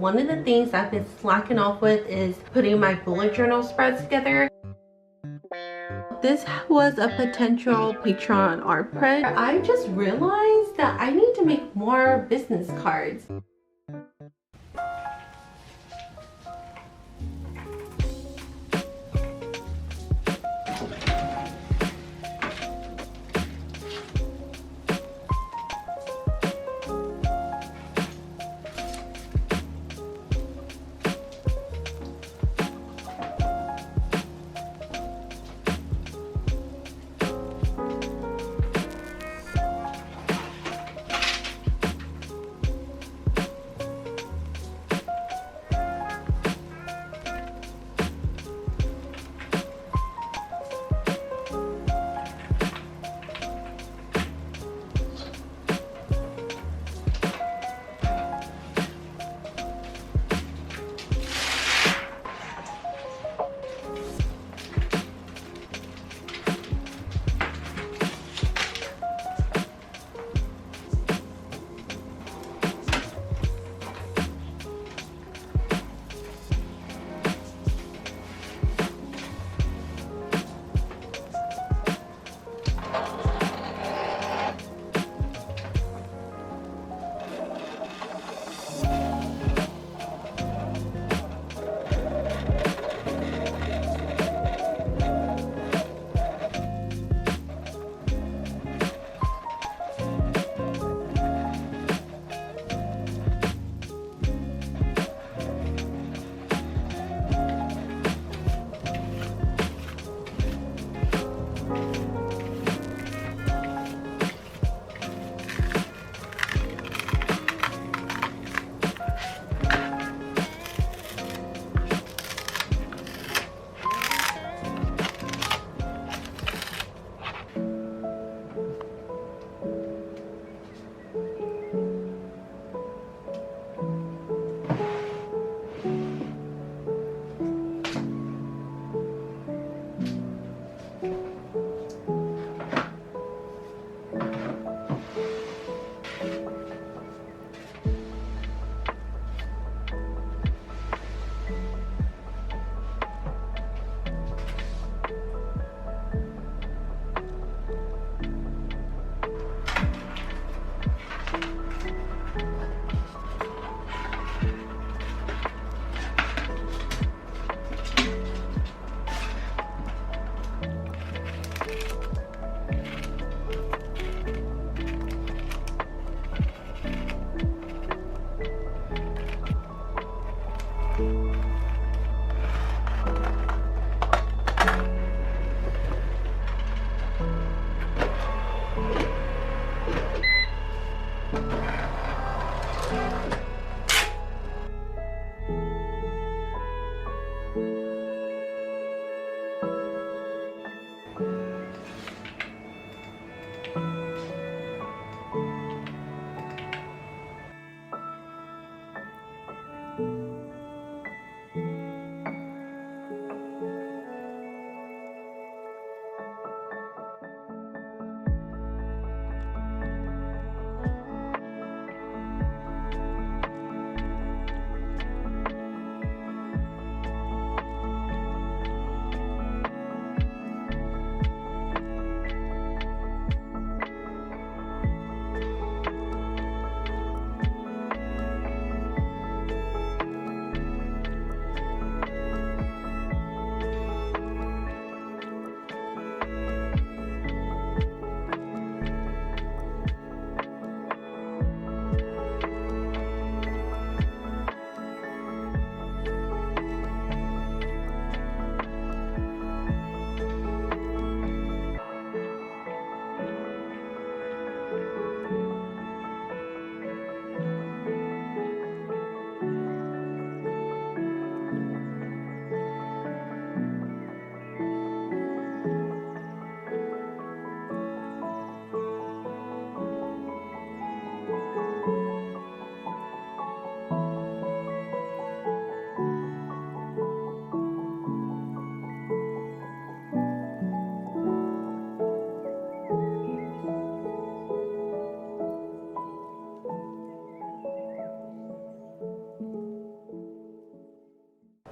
one of the things I've been slacking off with is putting my bullet journal spreads together. This was a potential Patreon art print. I just realized that I need to make more business cards.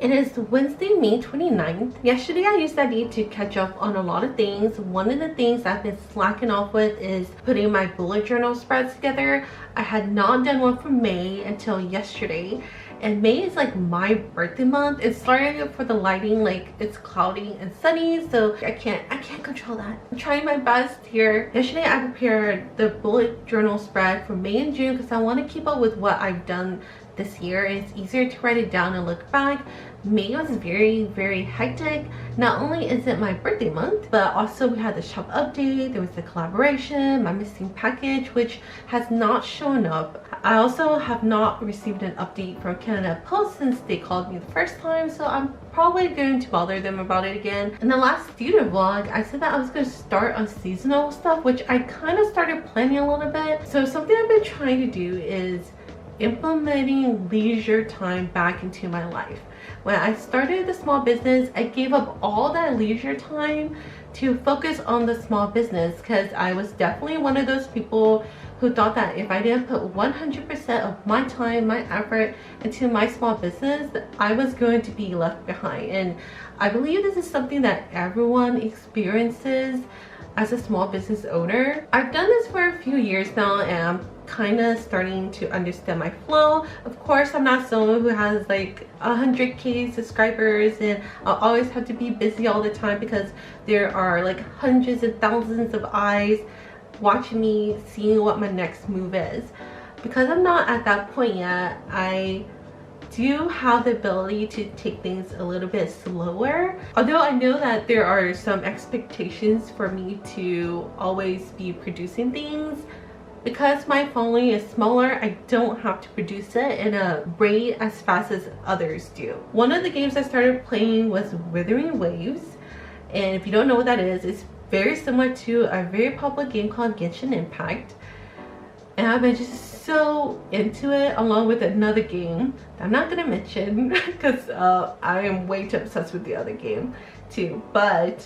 It is Wednesday, May 29th. Yesterday I used that day to catch up on a lot of things. One of the things I've been slacking off with is putting my bullet journal spreads together. I had not done one for May until yesterday. And May is like my birthday month. It's starting for the lighting, like it's cloudy and sunny, so I can't control that. I'm trying my best here. Yesterday I prepared the bullet journal spread for May and June because I want to keep up with what I've done this year. It's easier to write it down and look back. May was very hectic. Not only is it my birthday month, but also we had the shop update, there was the collaboration, my missing package, which has not shown up. I also have not received an update from Canada Post since they called me the first time, so I'm probably going to bother them about it again. In the last student vlog, I said that I was going to start on seasonal stuff, which I kind of started planning a little bit. So something I've been trying to do is implementing leisure time back into my life. When I started the small business, I gave up all that leisure time to focus on the small business because I was definitely one of those people who thought that if I didn't put 100% of my time, my effort into my small business, I was going to be left behind. And I believe this is something that everyone experiences as a small business owner. I've done this for a few years now and I'm kind of starting to understand my flow. Of course, I'm not someone who has like 100k subscribers and I'll always have to be busy all the time because there are like hundreds and thousands of eyes watching me, seeing what my next move is. Because I'm not at that point yet, I do have the ability to take things a little bit slower. Although I know that there are some expectations for me to always be producing things. Because my following is smaller, I don't have to produce it in a rate as fast as others do. One of the games I started playing was Withering Waves. And if you don't know what that is, it's very similar to a very popular game called Genshin Impact. And I've been just so into it, along with another game that I'm not gonna mention because I am way too obsessed with the other game too. But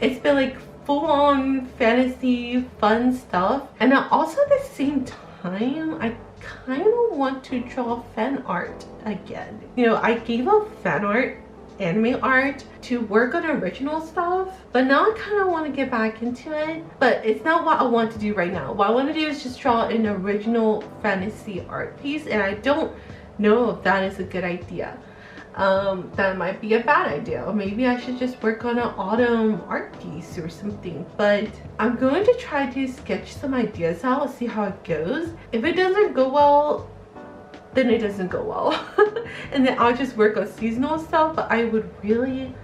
it's been like full-on fantasy fun stuff, and also at the same time I kind of want to draw fan art again. You know, I gave up fan art, anime art, to work on original stuff, but now I kind of want to get back into it. But it's not what I want to do right now. What I want to do is just draw an original fantasy art piece, and I don't know if that is a good idea. That might be a bad idea, or maybe I should just work on an autumn art piece or something. But I'm going to try to sketch some ideas out, see how it goes. If it doesn't go well, then it doesn't go well. And then I'll just work on seasonal stuff, but I would really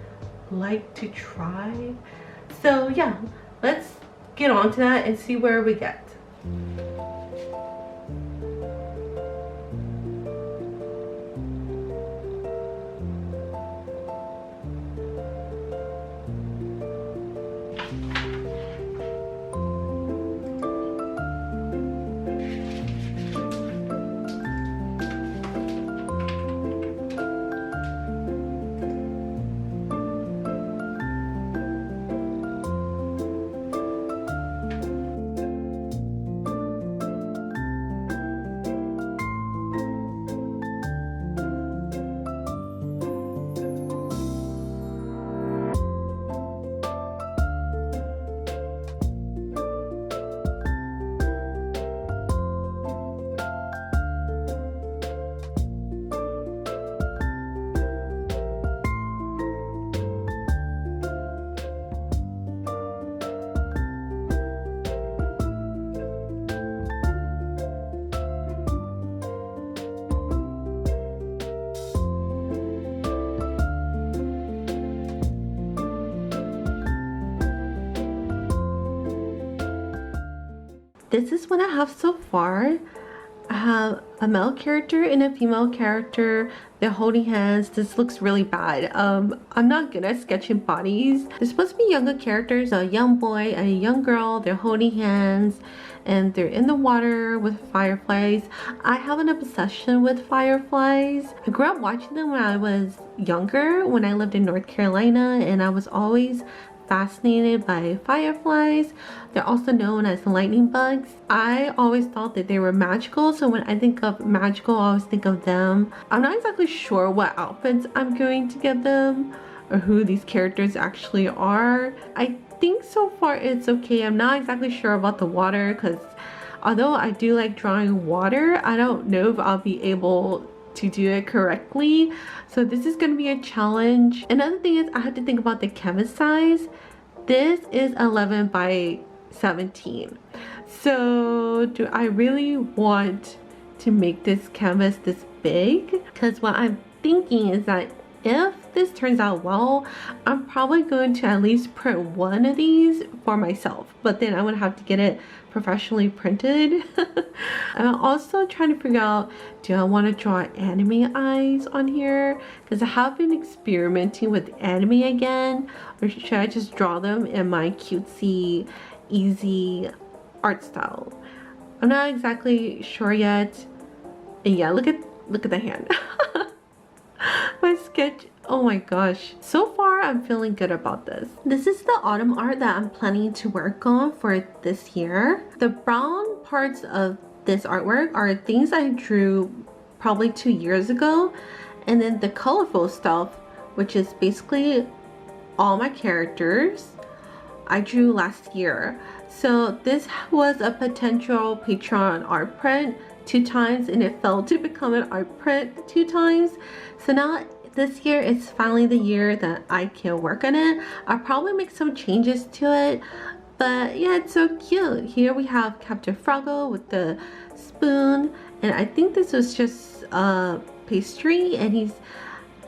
like to try. So yeah, let's get on to that and see where we get. This is what I have so far. I have a male character and a female character. They're holding hands. This looks really bad. I'm not good at sketching bodies. They're supposed to be younger characters, a young boy and a young girl. They're holding hands and they're in the water with fireflies. I have an obsession with fireflies. I grew up watching them when I was younger, when I lived in North Carolina, and I was always fascinated by fireflies. They're also known as lightning bugs. I always thought that they were magical, so when I think of magical, I always think of them. I'm not exactly sure what outfits I'm going to get them or who these characters actually are. I think so far it's okay. I'm not exactly sure about the water because although I do like drawing water, I don't know if I'll be able to do it correctly, so this is going to be a challenge. Another thing is I have to think about the canvas size. This is 11 by 17, so do I really want to make this canvas this big? Because what I'm thinking is that if this turns out well, I'm probably going to at least print one of these for myself, but then I would have to get it professionally printed. I'm also trying to figure out, do I want to draw anime eyes on here? Because I have been experimenting with anime again, or should I just draw them in my cutesy, easy art style? I'm not exactly sure yet. And yeah, look at the hand. My sketch, oh my gosh, so far I'm feeling good about this. This is the autumn art that I'm planning to work on for this year. The brown parts of this artwork are things I drew probably 2 years ago, and then the colorful stuff, which is basically all my characters, I drew last year. So this was a potential Patreon art print 2 times, and it failed to become an art print 2 times. So now this year it's finally the year that I can work on it. I'll probably make some changes to it, but yeah, it's so cute. Here we have Captain Froggle with the spoon, and I think this was just pastry, and he's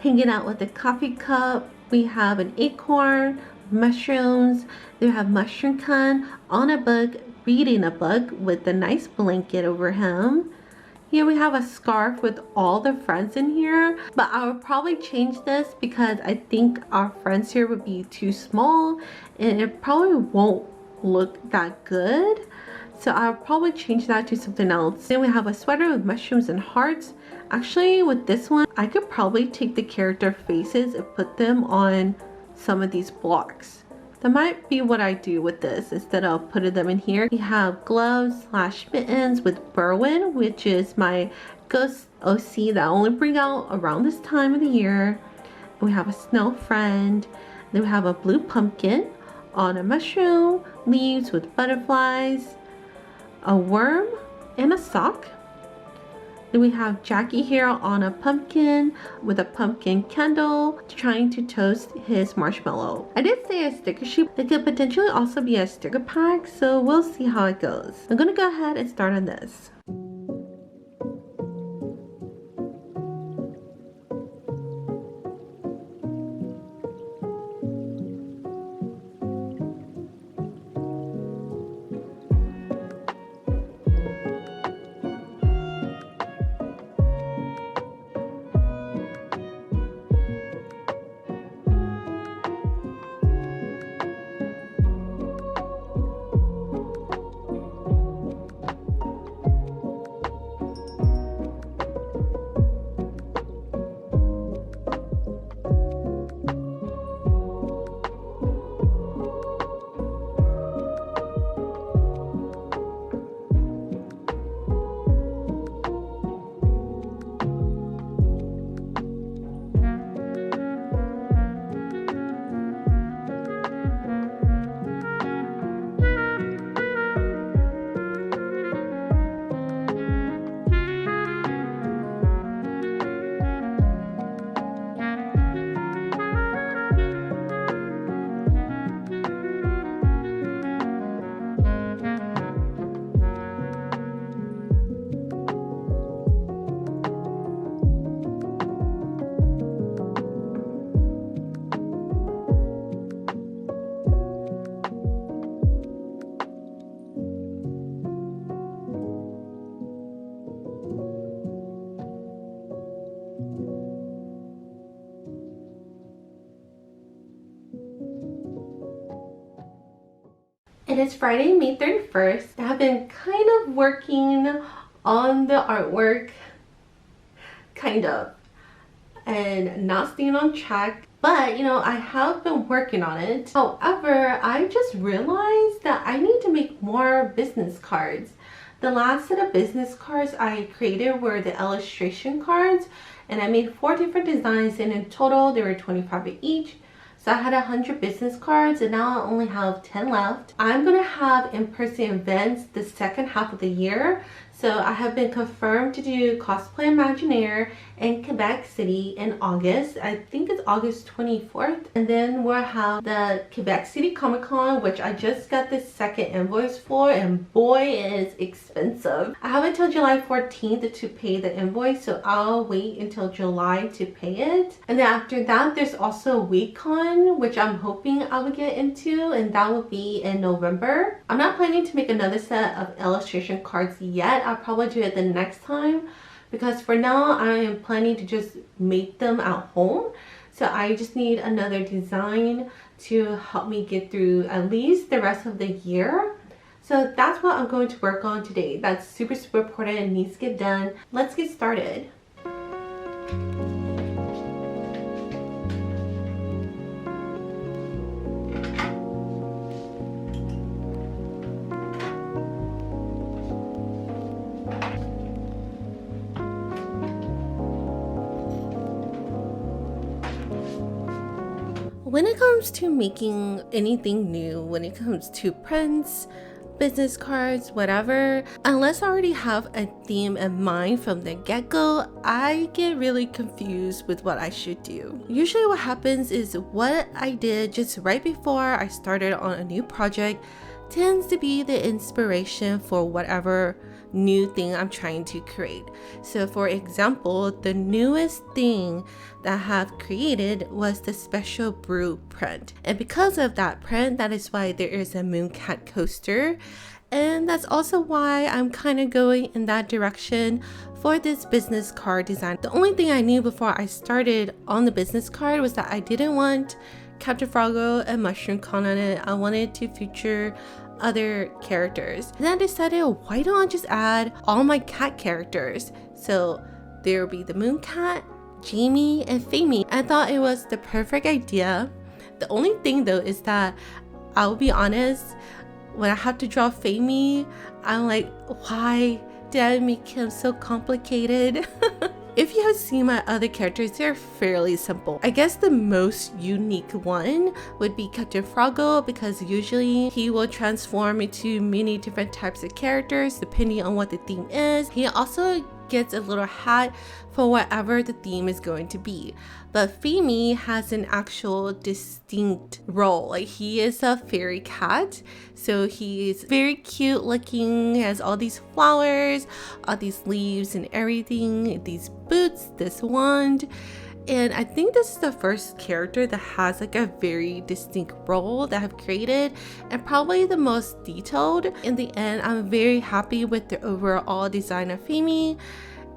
hanging out with a coffee cup. We have an acorn, mushrooms. They have Mushroom Khan on a book, reading a book with a nice blanket over him. Here we have a scarf with all the friends in here, but I would probably change this because I think our friends here would be too small and it probably won't look that good. So I'll probably change that to something else. Then we have a sweater with mushrooms and hearts. Actually, with this one, I could probably take the character faces and put them on some of these blocks. That might be what I do with this instead of putting them in here. We have gloves slash mittens with Berwin, which is my ghost OC that I only bring out around this time of the year. And we have a snow friend. Then we have a blue pumpkin on a mushroom, leaves with butterflies, a worm, and a sock. Then we have Jackie here on a pumpkin with a pumpkin candle trying to toast his marshmallow. I did say a sticker sheet. It could potentially also be a sticker pack, so we'll see how it goes. I'm gonna go ahead and start on this. It is Friday, May 31st. I've been kind of working on the artwork, kind of, and not staying on track. But you know, I have been working on it. However, I just realized that I need to make more business cards. The last set of business cards I created were the illustration cards, and I made 4 different designs, and in total there were 25 each. So I had 100 business cards, and now I only have 10 left. I'm gonna have in-person events the second half of the year. So I have been confirmed to do Cosplay Imaginaire in Quebec City in August. I think it's August 24th. And then we'll have the Quebec City Comic Con, which I just got the second invoice for, and boy, it is expensive. I have until July 14th to pay the invoice, so I'll wait until July to pay it. And then after that, there's also WeCon, which I'm hoping I will get into, and that will be in November. I'm not planning to make another set of illustration cards yet. I'll probably do it the next time, because for now I am planning to just make them at home. So I just need another design to help me get through at least the rest of the year. So that's what I'm going to work on today. That's super important and needs to get done. Let's get started. When it comes to making anything new, when it comes to prints, business cards, whatever, unless I already have a theme in mind from the get-go, I get really confused with what I should do. Usually what happens is what I did just right before I started on a new project tends to be the inspiration for whatever new thing I'm trying to create. So for example, the newest thing that I have created was the special brew print, and because of that print, that is why there is a Mooncat coaster, and that's also why I'm kind of going in that direction for this business card design. The only thing I knew before I started on the business card was that I didn't want Captain Froggo and Mushroom Con on it. I wanted to feature other characters. And then I decided, why don't I just add all my cat characters? So there will be the Mooncat, Jamie, and Famie. I thought it was the perfect idea. The only thing though is that I'll be honest, when I have to draw Famie, I'm like, why did I make him so complicated? If you have seen my other characters, they're fairly simple. I guess the most unique one would be Captain Froggo, because usually he will transform into many different types of characters depending on what the theme is. He also gets a little hat for whatever the theme is going to be. But Famie has an actual distinct role. Like, he is a fairy cat, so he's very cute looking, he has all these flowers, all these leaves and everything, these boots, this wand. And I think this is the first character that has like a very distinct role that I've created, and probably the most detailed. In the end, I'm very happy with the overall design of Famie,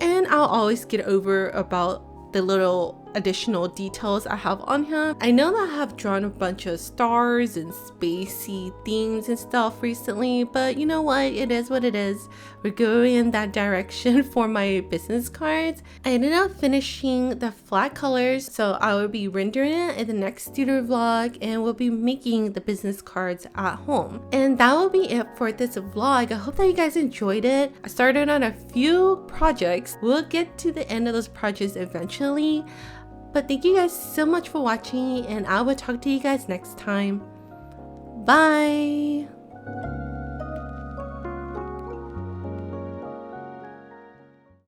and I'll always get over about the little additional details I have on him. I know that I have drawn a bunch of stars and spacey themes and stuff recently, but you know what? It is what it is. We're going in that direction for my business cards. I ended up finishing the flat colors, so I will be rendering it in the next studio vlog, and we'll be making the business cards at home. And that will be it for this vlog. I hope that you guys enjoyed it. I started on a few projects. We'll get to the end of those projects eventually. But thank you guys so much for watching, and I will talk to you guys next time. Bye!